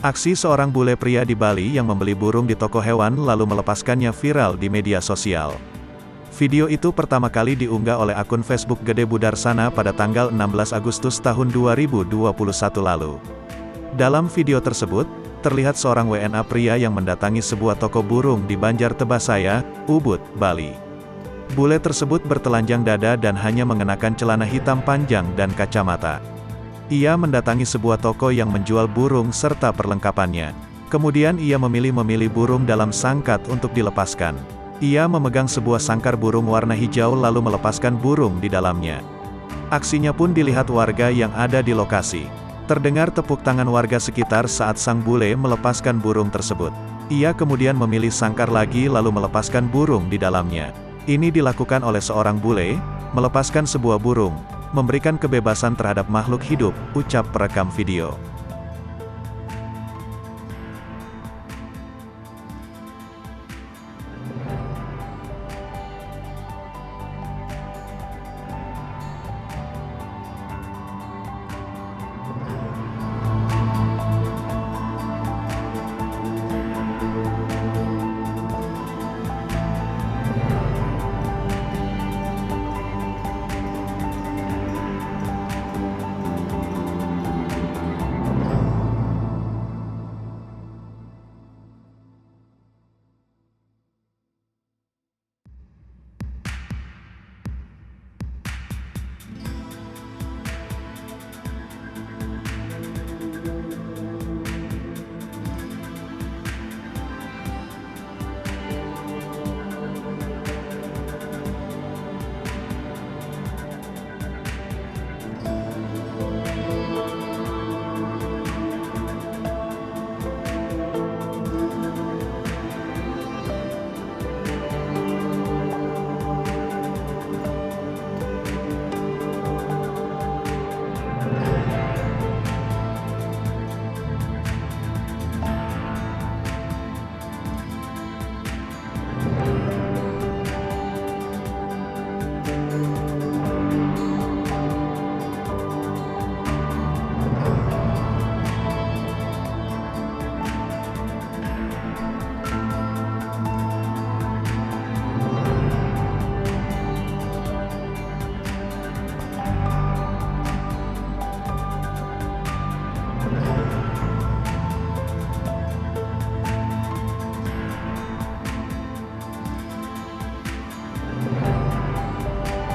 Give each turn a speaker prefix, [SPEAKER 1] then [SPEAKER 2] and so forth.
[SPEAKER 1] Aksi seorang bule pria di Bali yang membeli burung di toko hewan lalu melepaskannya viral di media sosial. Video itu pertama kali diunggah oleh akun Facebook Gede Budarsana pada tanggal 16 Agustus tahun 2021 lalu. Dalam video tersebut, terlihat seorang WNA pria yang mendatangi sebuah toko burung di Banjartebasaya, Ubud, Bali. Bule tersebut bertelanjang dada dan hanya mengenakan celana hitam panjang dan kacamata. Ia mendatangi sebuah toko yang menjual burung serta perlengkapannya. Kemudian ia memilih burung dalam sangkar untuk dilepaskan. Ia memegang sebuah sangkar burung warna hijau lalu melepaskan burung di dalamnya. Aksinya pun dilihat warga yang ada di lokasi. Terdengar tepuk tangan warga sekitar saat sang bule melepaskan burung tersebut. Ia kemudian memilih sangkar lagi lalu melepaskan burung di dalamnya. Ini dilakukan oleh seorang bule, melepaskan sebuah burung, memberikan kebebasan terhadap makhluk hidup, ucap perekam video.